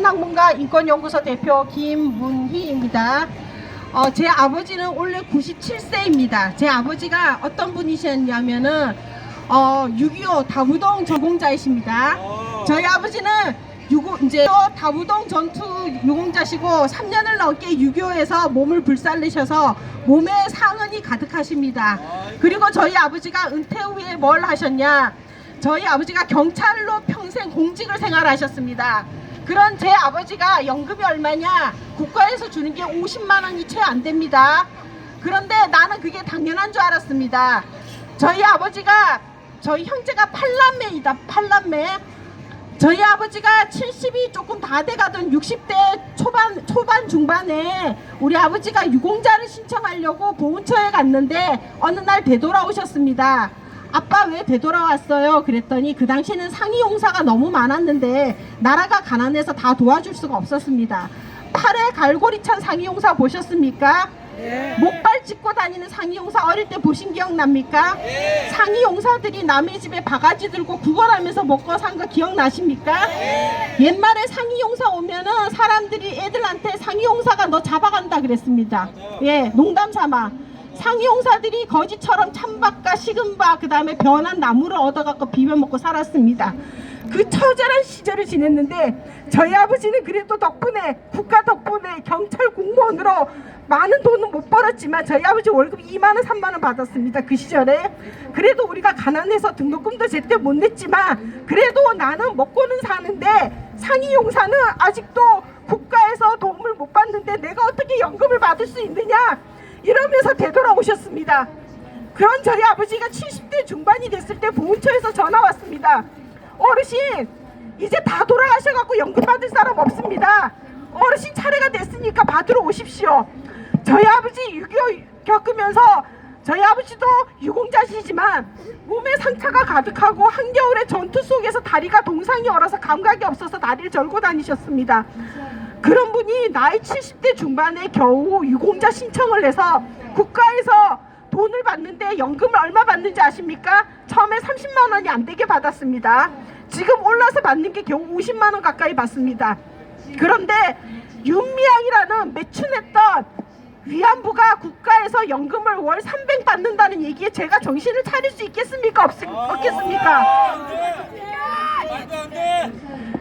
학문가 인권연구소 대표 김문희입니다. 제 아버지는 원래 97세입니다. 제 아버지가 어떤 분이셨냐면은 6.25 다부동 전공자이십니다. 저희 아버지는 이제 다부동 전투 유공자시고 3년을 넘게 6.25에서 몸을 불살르셔서 몸에 상흔이 가득하십니다. 그리고 저희 아버지가 은퇴 후에 뭘 하셨냐? 저희 아버지가 경찰로 평생 공직을 생활하셨습니다. 그런 제 아버지가 연금이 얼마냐? 국가에서 주는 게 50만 원이 채 안 됩니다. 그런데 나는 그게 당연한 줄 알았습니다. 저희 아버지가, 저희 형제가 8남매이다. 8남매. 저희 아버지가 70이 조금 다 돼가던 60대 초반 중반에 우리 아버지가 유공자를 신청하려고 보훈처에 갔는데 어느 날 되돌아오셨습니다. 아빠 왜 되돌아왔어요? 그랬더니 그 당시에는 상위용사가 너무 많았는데 나라가 가난해서 다 도와줄 수가 없었습니다. 팔에 갈고리 찬 상위용사 보셨습니까? 네. 목발 짚고 다니는 상위용사 어릴 때 보신 기억납니까? 네. 상위용사들이 남의 집에 바가지 들고 구걸하면서 먹고 산 거 기억나십니까? 네. 옛말에 상위용사 오면은 사람들이 애들한테 상위용사가 너 잡아간다 그랬습니다. 예, 농담 삼아. 상위용사들이 거지처럼 찬밥과 식은밥 그 다음에 변한 나무를 얻어갖고 비벼먹고 살았습니다. 그 처절한 시절을 지냈는데 저희 아버지는 그래도 덕분에 국가 덕분에 경찰 공무원으로 많은 돈은 못 벌었지만 저희 아버지 월급 2만 원 3만 원 받았습니다. 그 시절에. 그래도 우리가 가난해서 등록금도 제때 못 냈지만 그래도 나는 먹고는 사는데 상위용사는 아직도 국가에서 도움을 못 받는데 내가 어떻게 연금을 받을 수 있느냐 이러면서 되돌아오셨습니다. 그런 저희 아버지가 70대 중반이 됐을 때 보훈처에서 전화 왔습니다. 어르신 이제 다 돌아가셔갖고 연금 받을 사람 없습니다. 어르신 차례가 됐으니까 받으러 오십시오. 저희 아버지 6.25 겪으면서 저희 아버지도 유공자시지만 몸에 상처가 가득하고 한겨울에 전투 속에서 다리가 동상이 얼어서 감각이 없어서 다리를 절고 다니셨습니다. 그런 분이 나이 70대 중반에 겨우 유공자 신청을 해서 국가에서 돈을 받는데 연금을 얼마 받는지 아십니까? 처음에 30만 원이 안 되게 받았습니다. 지금 올라서 받는 게 겨우 50만 원 가까이 받습니다. 그런데 윤미향이라는 매춘했던 위안부가 국가에서 연금을 월 300 받는다는 얘기에 제가 정신을 차릴 수 있겠습니까? 없겠습니까?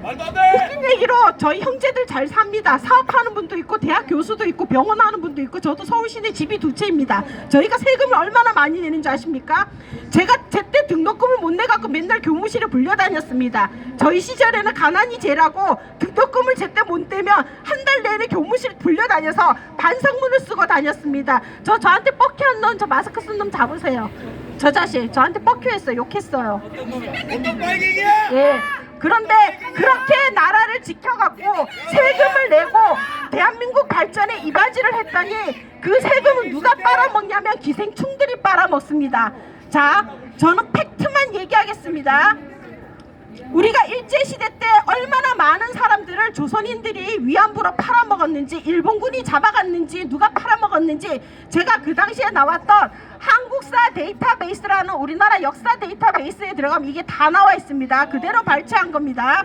웃긴 얘기로 저희 형제들 잘 삽니다. 사업하는 분도 있고 대학 교수도 있고 병원 하는 분도 있고 저도 서울시내 집이 2채입니다. 저희가 세금을 얼마나 많이 내는지 아십니까? 제가 제때 등록금을 못 내갖고 맨날 교무실에 불려다녔습니다. 저희 시절에는 가난이 죄라고 등록금을 제때 못 내면 한 달 내내 교무실 불려다녀서 반성문을 쓰고 다녔습니다. 저한테 뻑큐한 놈, 저 마스크 쓴 놈 잡으세요. 저 자식 저한테 뻑큐했어요. 욕했어요. 예. 그런데 그렇게 나라를 지켜갖고 세금을 내고 대한민국 발전에 이바지를 했더니 그 세금은 누가 빨아먹냐면 기생충들이 빨아먹습니다. 자, 저는 팩트만 얘기하겠습니다. 우리가 일제시대 때 얼마나 많은 사람들을 조선인들이 위안부로 팔아먹었는지 일본군이 잡아갔는지 누가 팔아먹었는지 제가 그 당시에 나왔던 한국사 데이터베이스라는 우리나라 역사 데이터베이스에 들어가면 이게 다 나와 있습니다. 그대로 발췌한 겁니다.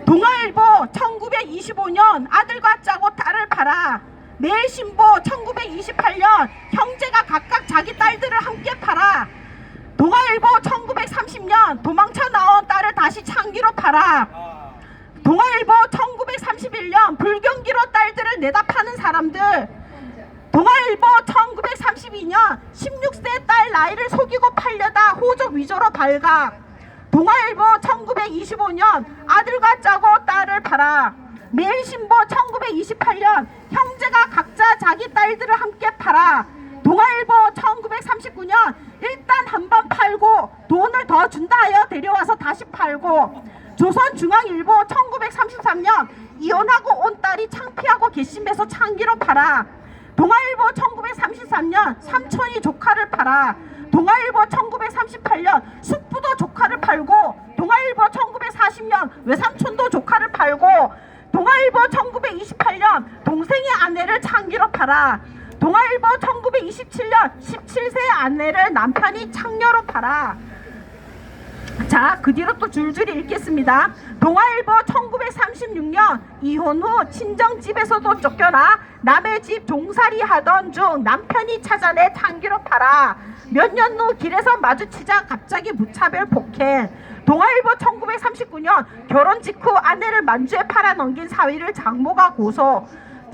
동아일보 1925년 아들과 짜고 딸을 팔아. 매일신보 1928년 형제가 각각 자기 딸들을 함께 팔아. 동아일보 1930년 도망쳐 나온 딸을 다시 창기로 팔아. 동아일보 1931년 불경기로 딸들을 내다 파는 사람들. 동아일보 1932년 16세 딸 나이를 속이고 팔려다 호적 위조로 발각. 동아일보 1925년 아들과 짜고 딸을 팔아. 매일신보 1928년 형제가 각자 자기 딸들을 함께 팔아. 동아일보 1939년 일단 한 번 팔고 돈을 더 준다 하여 데려와서 다시 팔고. 조선중앙일보 1933년 이혼하고 온 딸이 창피하고 괘씸해서 창기로 팔아. 동아일보 1933년 삼촌이 조카를 팔아. 동아일보 1938년 숙부도 조카를 팔고. 동아일보 1940년 외삼촌도 조카를 팔고. 동아일보 1928년 동생의 아내를 창기로 팔아. 동아일보 1927년 17세 아내를 남편이 창녀로 팔아. 자, 그 뒤로 또 줄줄이 읽겠습니다. 동아일보 1936년 이혼 후 친정집에서도 쫓겨나 남의 집 종살이 하던 중 남편이 찾아내 창기로 팔아 몇 년 후 길에서 마주치자 갑자기 무차별 폭행. 동아일보 1939년 결혼 직후 아내를 만주에 팔아넘긴 사위를 장모가 고소.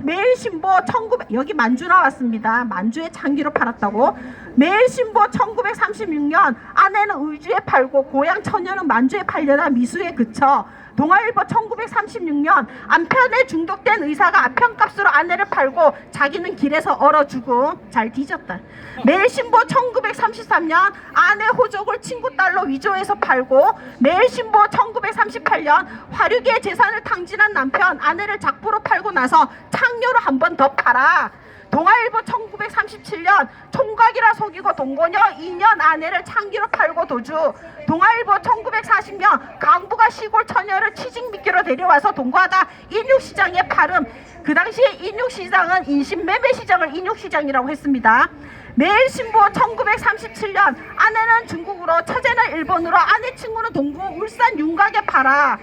매일신보 1900 여기 만주 나왔습니다. 만주에 창기로 팔았다고. 매일신보 1936년 아내는 의주에 팔고 고향 처녀는 만주에 팔려나 미수에 그쳐. 동아일보 1936년 남편에 중독된 의사가 아편값으로 아내를 팔고 자기는 길에서 얼어 죽음. 잘 뒤졌다. 매일신보 1933년 아내 호적을 친구 딸로 위조해서 팔고. 매일신보 1938년 화류계 재산을 탕진한 남편 아내를 작부로 팔고 나서 창녀로 한 번 더 팔아. 동아일보 1937년 총각이라 속이고 동거녀 2년 아내를 창기로 팔고 도주. 동아일보 1940년 강부가 시골 처녀를 취직미끼로 데려와서 동거하다 인육시장에 팔음. 그 당시에 인육시장은 인신매매 시장을 인육시장이라고 했습니다. 매일신보 1937년 아내는 중국으로 처제는 일본으로 아내 친구는 동구 울산 윤곽에 팔아.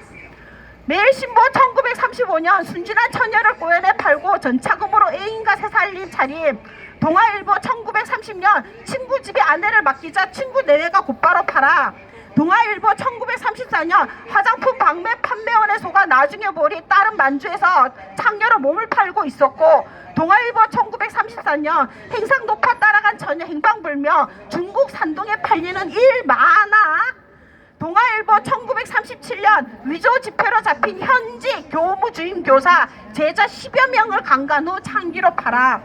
매일신보 1935년 순진한 처녀를 꼬여내 팔고 전차금으로 애인과 새살림 차림. 동아일보 1930년 친구 집에 아내를 맡기자 친구 내외가 곧바로 팔아. 동아일보 1934년 화장품 방매 판매원에 속아 나중에 보리 딸은 만주에서 창녀로 몸을 팔고 있었고. 동아일보 1934년 행상 높아 따라간 처녀 행방불명 중국 산동에 팔리는 일 많아. 동아일보 1937년 위조 지폐로 잡힌 현지 교무주임 교사 제자 10여 명을 강간 후 창기로 팔아.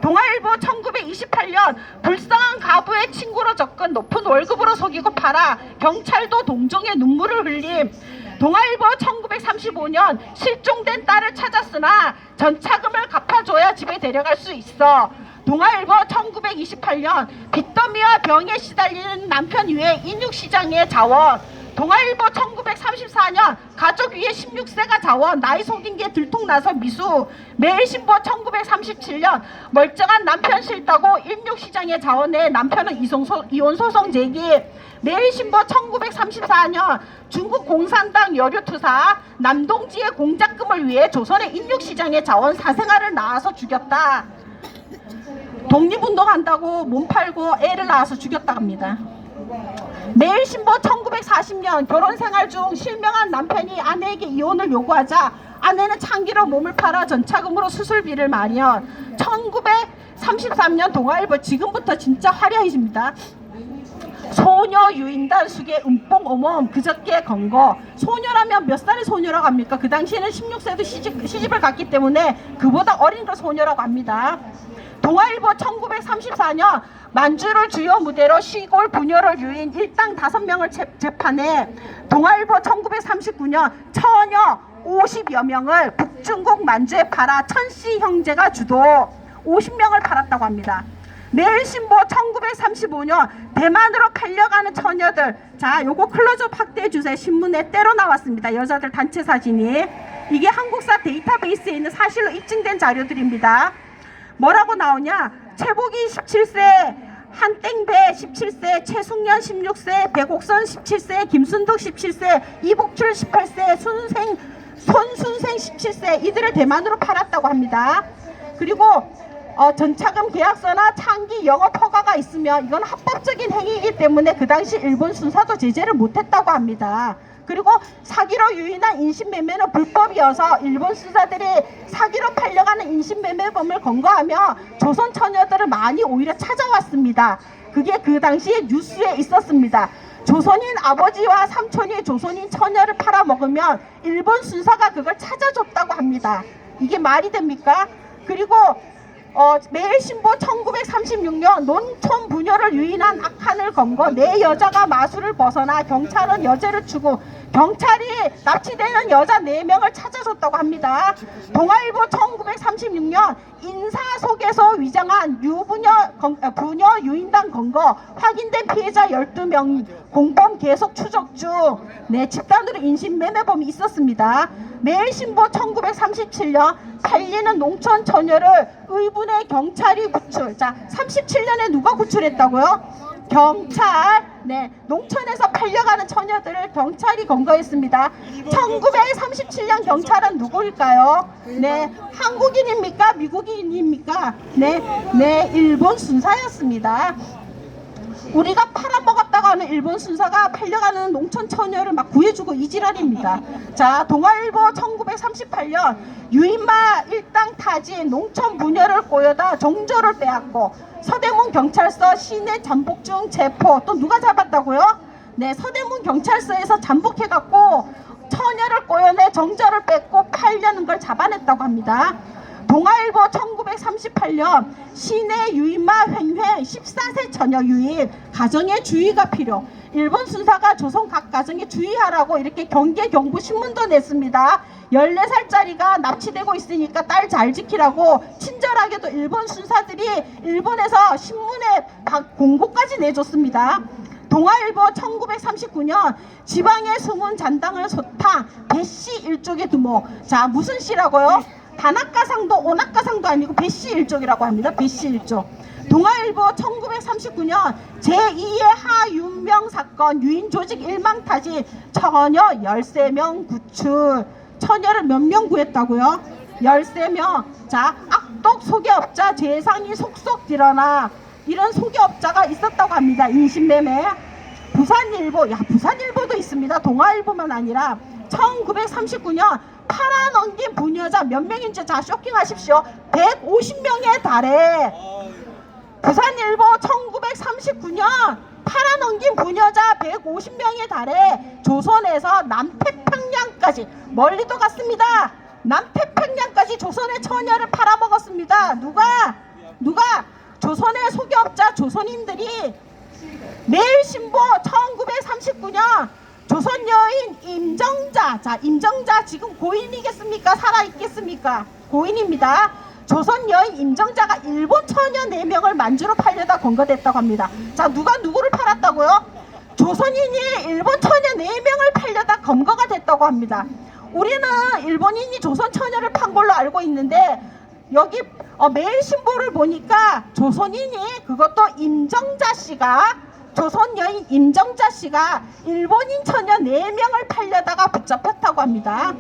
동아일보 1928년 불쌍한 가부의 친구로 접근 높은 월급으로 속이고 팔아 경찰도 동정의 눈물을 흘림. 동아일보 1935년 실종된 딸을 찾았으나 전차금을 갚아줘야 집에 데려갈 수 있어. 동아일보 1928년 빚더미와 병에 시달리는 남편 위에 인육시장의 자원. 동아일보 1934년 가족 위에 16세가 자원 나이 속인 게 들통나서 미수. 매일신보 1937년 멀쩡한 남편 싫다고 인육시장의 자원에 남편은 이혼소송 제기. 매일신보 1934년 중국 공산당 여류투사 남동지의 공작금을 위해 조선의 인육시장의 자원 사생아를 낳아서 죽였다. 독립운동한다고 몸 팔고 애를 낳아서 죽였다 합니다. 매일신보 1940년 결혼생활 중 실명한 남편이 아내에게 이혼을 요구하자 아내는 창기로 몸을 팔아 전차금으로 수술비를 마련. 1933년 동아일보 지금부터 진짜 화려해집니다. 소녀 유인단 수계 음뽕어멈 그저께 건거. 소녀라면 몇 살의 소녀라고 합니까? 그 당시에는 16세도 시집을 갔기 때문에 그보다 어린 걸 소녀라고 합니다. 동아일보 1934년 만주를 주요 무대로 시골 부녀를 유인 일당 5명을 재판해. 동아일보 1939년 처녀 50여 명을 북중국 만주에 팔아 천씨 형제가 주도 50명을 팔았다고 합니다. 매일신보 1935년 대만으로 팔려가는 처녀들. 자, 요거 클로즈업 확대해 주세요. 신문에 때로 나왔습니다. 여자들 단체 사진이. 이게 한국사 데이터베이스에 있는 사실로 입증된 자료들입니다. 뭐라고 나오냐? 최복이 17세, 한땡배 17세, 최숙년 16세, 백옥선 17세, 김순덕 17세, 이복출 18세, 손순생 17세 이들을 대만으로 팔았다고 합니다. 그리고 전차금 계약서나 창기 영업 허가가 있으면 이건 합법적인 행위이기 때문에 그 당시 일본 순사도 제재를 못했다고 합니다. 그리고 사기로 유인한 인신매매는 불법이어서 일본 수사들이 사기로 팔려가는 인신매매범을 검거하며 조선 처녀들을 많이 오히려 찾아왔습니다. 그게 그 당시에 뉴스에 있었습니다. 조선인 아버지와 삼촌이 조선인 처녀를 팔아먹으면 일본 순사가 그걸 찾아줬다고 합니다. 이게 말이 됩니까? 그리고 매일신보 1936년 농촌 부녀를 유인한 악한을 검거 내 여자가 마술을 벗어나 경찰은 여자를 추구. 경찰이 납치되는 여자 4명을 찾아줬다고 합니다. 동아일보 1936년 인사속에서 위장한 부녀 유인단 검거 확인된 피해자 12명 공범 계속 추적 중. 네, 집단으로 인신매매범이 있었습니다. 매일신보 1937년 팔리는 농촌 처녀를 의분의 경찰이 구출. 자, 37년에 누가 구출했다고요? 경찰, 네, 농촌에서 팔려가는 처녀들을 경찰이 검거했습니다. 1937년 경찰은 누구일까요? 네, 한국인입니까? 미국인입니까? 네, 일본 순사였습니다. 우리가 팔아먹었다고 하는 일본 순사가 팔려가는 농촌 처녀를 막 구해주고 이 지랄입니다. 자, 동아일보 1938년 유인마 일당 타지 농촌 부녀를 꼬여다 정조를 빼앗고 서대문 경찰서 시내 잠복 중 체포. 또 누가 잡았다고요? 네, 서대문 경찰서에서 잠복해갖고 처녀를 꼬여내 정조를 뺏고 팔려는 걸 잡아냈다고 합니다. 동아일보 1938년 시내 유인마 횡회 14세 처녀 유인 가정에 주의가 필요. 일본 순사가 조선 각 가정에 주의하라고 이렇게 경계 경부 신문도 냈습니다. 14살짜리가 납치되고 있으니까 딸 잘 지키라고 친절하게도 일본 순사들이 일본에서 신문에 공고까지 내줬습니다. 동아일보 1939년 지방의 숨은 잔당을 소탕 배씨 일족의 두모. 자, 무슨 씨라고요? 다나카상도 오나카상도 아니고 배씨 일족이라고 합니다. 배씨 일족. 동아일보 1939년 제2의 하윤명 사건 유인 조직 일망타진 처녀 13명 구출. 처녀를 몇 명 구했다고요? 13명. 자, 악독 소개업자 재산이 속속 드러나 이런 소개업자가 있었다고 합니다. 인신매매. 부산일보, 야, 부산일보도 있습니다. 동아일보만 아니라 1939년 팔아넘긴 부녀자 몇 명인지 자 쇼킹하십시오. 150명에 달해. 부산일보 1939년 팔아넘긴 부녀자 150명에 달해 조선에서 남태평양까지 멀리도 갔습니다. 남태평양까지 조선의 처녀를 팔아먹었습니다. 누가? 조선의 소개업자 조선인들이 매일신보 1939년 조선 여인 임정자. 자, 임정자 지금 고인이겠습니까? 살아있겠습니까? 고인입니다. 조선 여인 임정자가 일본 처녀 4명을 만주로 팔려다 검거됐다고 합니다. 자, 누가 누구를 팔았다고요? 조선인이 일본 처녀 4명을 팔려다 검거가 됐다고 합니다. 우리는 일본인이 조선 처녀를 판 걸로 알고 있는데 여기 매일신보를 보니까 조선인이 그것도 임정자 씨가 조선 여인 임정자 씨가 일본인 처녀 4명을 팔려다가 붙잡혔다고 합니다.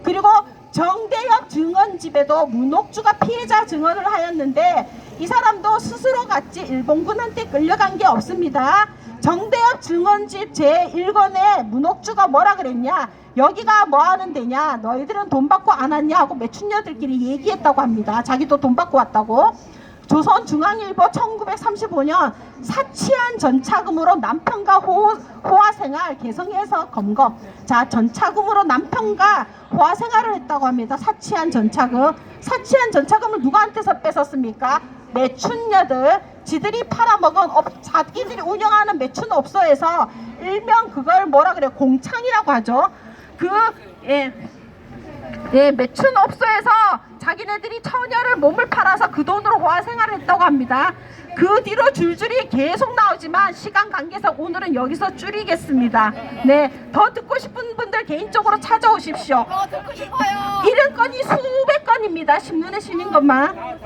그리고 정대엽 증언집에도 문옥주가 피해자 증언을 하였는데 이 사람도 스스로 같이 일본군한테 끌려간 게 없습니다. 정대엽 증언집 제1권에 문옥주가 뭐라 그랬냐? 여기가 뭐 하는 데냐? 너희들은 돈 받고 안 왔냐? 하고 매춘녀들끼리 얘기했다고 합니다. 자기도 돈 받고 왔다고. 조선중앙일보 1935년 사치한 전차금으로 남편과 호화생활 개성에서 검거. 자, 전차금으로 남편과 호화생활을 했다고 합니다. 사치한 전차금. 사치한 전차금을 누구한테서 뺏었습니까? 매춘녀들. 지들이 팔아먹은 자기들이 운영하는 매춘업소에서 일명 그걸 뭐라 그래요? 공창이라고 하죠. 매춘업소에서 자기네들이 처녀를 몸을 팔아서 그 돈으로 호화생활을 했다고 합니다. 그 뒤로 줄줄이 계속 나오지만 시간 관계상 오늘은 여기서 줄이겠습니다. 네, 더 듣고 싶은 분들 개인적으로 찾아오십시오. 듣고 싶어요. 이런 건이 수백 건입니다. 신문에 실린 것만.